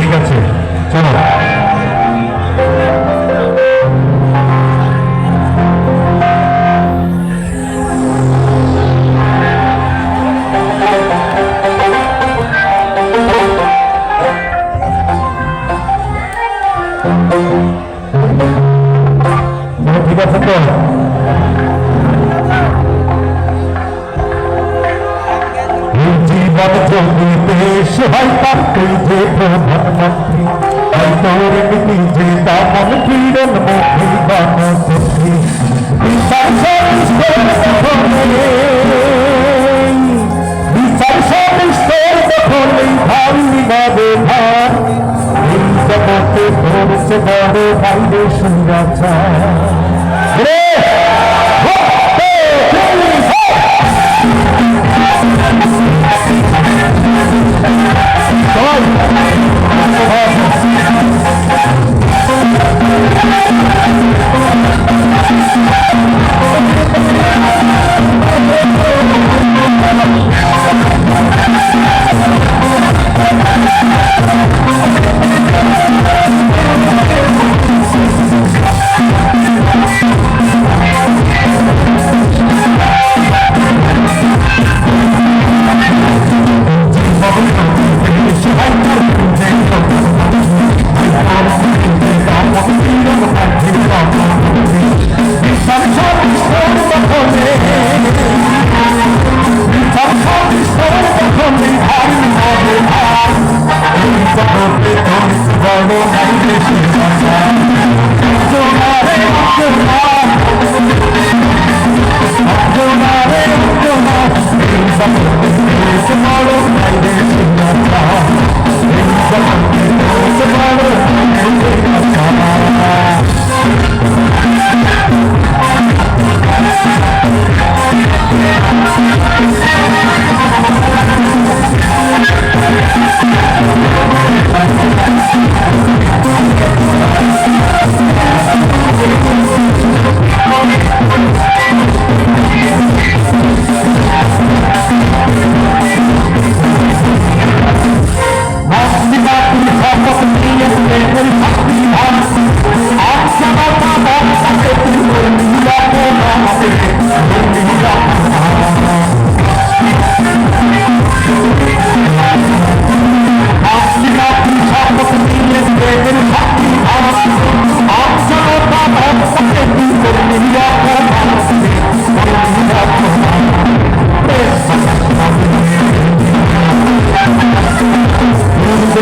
ঠিক আছে চলো। ঠিক আছে তো জীবন যদি দেশ হয় তাকে যে প্রধানমন্ত্রী নীতি যে দামন পীড়ন মুখী গণতন্ত্রী বিচার সবিষ্টের দখলে ভাবি বাবে ভার এই জগতে ধরছে বড় বাইরে সুরাচার tomorrow